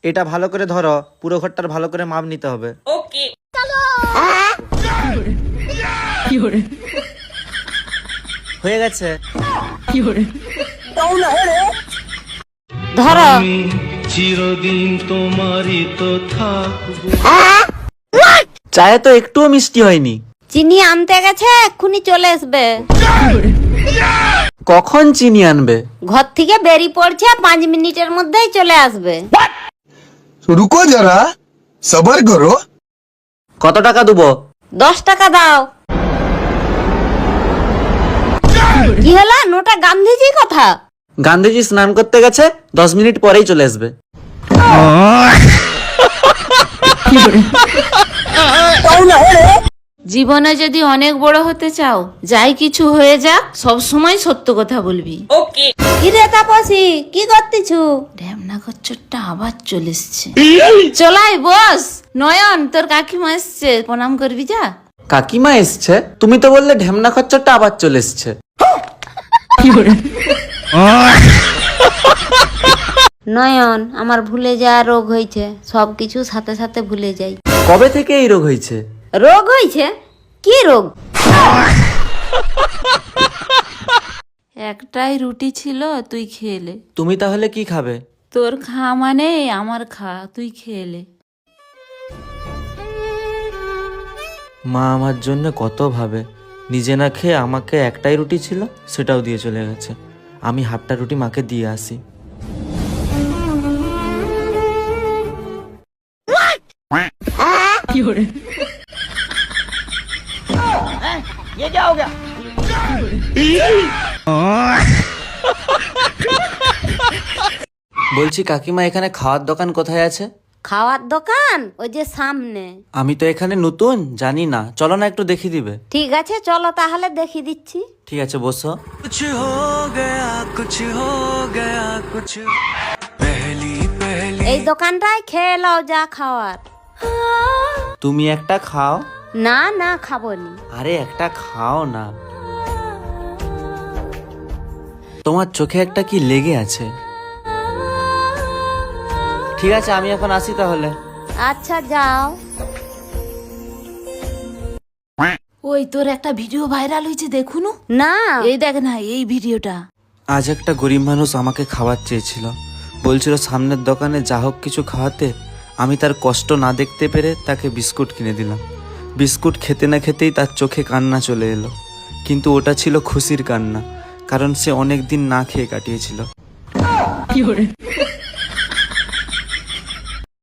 এটা ভালো করে ধরো, পুরো ঘরটার ভালো করে মাপ নিতে হবে। ওকে। হয়ে গেছে। ধরো। চিরদিন তোমারই তো থাকবো। চায়ে তো একটুও মিষ্টি হয়নি। চিনি আনতে গেছে, এক্ষুনি চলে আসবে। কখন চিনি আনবে? ঘর থেকে বেরিয়ে পড়ছে, 5 মিনিটের মধ্যেই চলে আসবে। रुको जरा सबर करो। কত টাকা দেবো? 10 টাকা দাও। কি হলো? নোটা গান্ধীজি কথা। গান্ধীজি স্নান করতে গেছে, 10 মিনিট পরেই চলে আসবে। জীবনে যদি অনেক বড় হতে চাও, যাই কিছু হয়ে যাক, সব সময় সত্য কথা বলবি। ওকে। কি রে তাপসী, কি করতেছু? ঢ্যামনা খচ্চরটা আবার চলে এসছে। চলাই বস। নয়ন, তোর কাকিমা এসছে, প্রণাম করবি যা। কাকিমা এসছে? তুমি তো বললে ঢ্যামনা খচ্চরটা আবার চলে এসছে। নয়ন, আমার ভুলে যাওয়া রোগ হয়েছে, সবকিছু সাথে সাথে ভুলে যাই। কবে থেকে এই রোগ হয়েছে? রোগ হয়েছে? কি রোগ? একটাই রুটি ছিল, তুই খেলে। তুমি তাহলে কি খাবে? তোর খা মানে আমার খা, তুই খেলে। মা আমার জন্য কত ভাবে, নিজে না খেয়ে আমাকে একটাই রুটি ছিল সেটাও দিয়ে চলে গেছে। আমি হাফটা রুটি মাকে দিয়ে আসি। বলছি কাকিমা, এখানে খাওয়ার দোকান কোথায় আছে? খাওয়ার দোকান ওই যে সামনে। আমি তো এখানে নতুন, জানি না, চলো না একটু দেখিয়ে দিবে। ঠিক আছে, চলো তাহলে দেখিয়ে দিচ্ছি। ঠিক আছে, বসো। এই দোকানটায় খেয়ে নাও যা খাওয়ার। তুমি একটা খাও। না না, খাবো নি। আরে একটা খাও না। তোমার চোখে একটা কি লেগে আছে। ঠিক আছে, আমি এখন আসি তাহলে। আচ্ছা যাও। ওই তোর একটা ভিডিও ভাইরাল হয়েছে, দেখুন না, এই দেখ না, এই ভিডিওটা। আজ একটা গরিব মানুষ আমাকে খাবার চেয়েছিল, বলছিল সামনের দোকানে যা হোক কিছু খাওয়াতে। আমি তার কষ্ট না দেখতে পেরে তাকে বিস্কুট কিনে দিলাম। বিস্কুট খেতে না খেতেই তার চোখে কান্না চলে এলো, কিন্তু ওটা ছিল খুশির কান্না, কারণ সে অনেক দিন না খেয়ে কাটিয়েছিল।